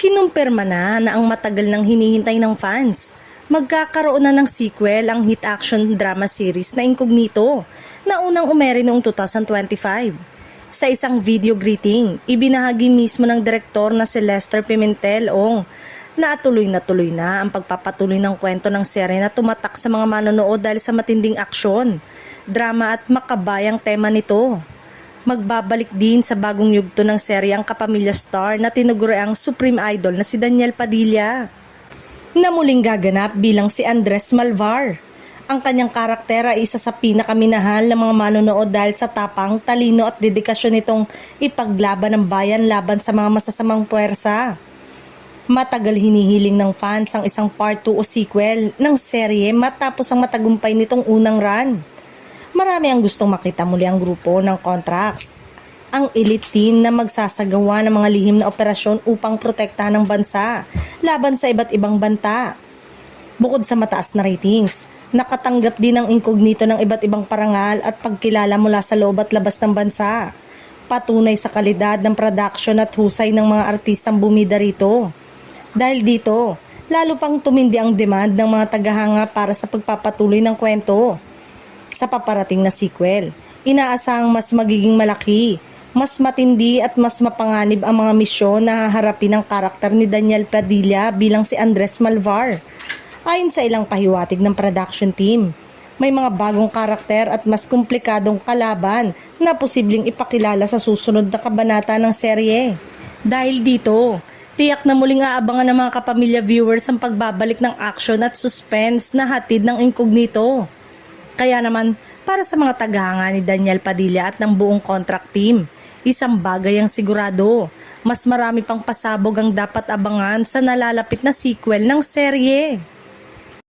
Kinumpirma na ang matagal nang hinihintay ng fans. Magkakaroon na ng sequel ang hit action drama series na Incognito na unang umere noong 2025. Sa isang video greeting, ibinahagi mismo ng direktor na si Lester Pimentel na tuloy na ang pagpapatuloy ng kwento ng serye na tumatak sa mga manonood dahil sa matinding aksyon, drama at makabayang tema nito. Magbabalik din sa bagong yugto ng serye ang kapamilya star na tinaguriang Supreme Idol na si Daniel Padilla, na muling gaganap bilang si Andres Malvar. Ang kanyang karakter ay isa sa pinakaminahal ng mga manonood dahil sa tapang, talino at dedikasyon nitong ipaglaban ng bayan laban sa mga masasamang puwersa. Matagal hinihiling ng fans ang isang part 2 o sequel ng serye matapos ang matagumpay nitong unang run. Marami ang gustong makita muli ang grupo ng Contracts, ang elite team na magsasagawa ng mga lihim na operasyon upang protektahan ang bansa laban sa iba't ibang banta. Bukod sa mataas na ratings, nakatanggap din ang Incognito ng iba't ibang parangal at pagkilala mula sa loob at labas ng bansa. Patunay sa kalidad ng production at husay ng mga artistang bumida rito. Dahil dito, lalo pang tumindi ang demand ng mga tagahanga para sa pagpapatuloy ng kwento. Sa paparating na sequel, inaasahang mas magiging malaki, mas matindi at mas mapanganib ang mga misyon na haharapin ng karakter ni Daniel Padilla bilang si Andres Malvar. Ayon sa ilang pahiwatig ng production team, may mga bagong karakter at mas komplikadong kalaban na posibleng ipakilala sa susunod na kabanata ng serye. Dahil dito, tiyak na muling aabangan ng mga kapamilya viewers ang pagbabalik ng action at suspense na hatid ng Incognito. Kaya naman, para sa mga tagahanga ni Daniel Padilla at ng buong contract team, isang bagay ang sigurado, mas marami pang pasabog ang dapat abangan sa nalalapit na sequel ng serye.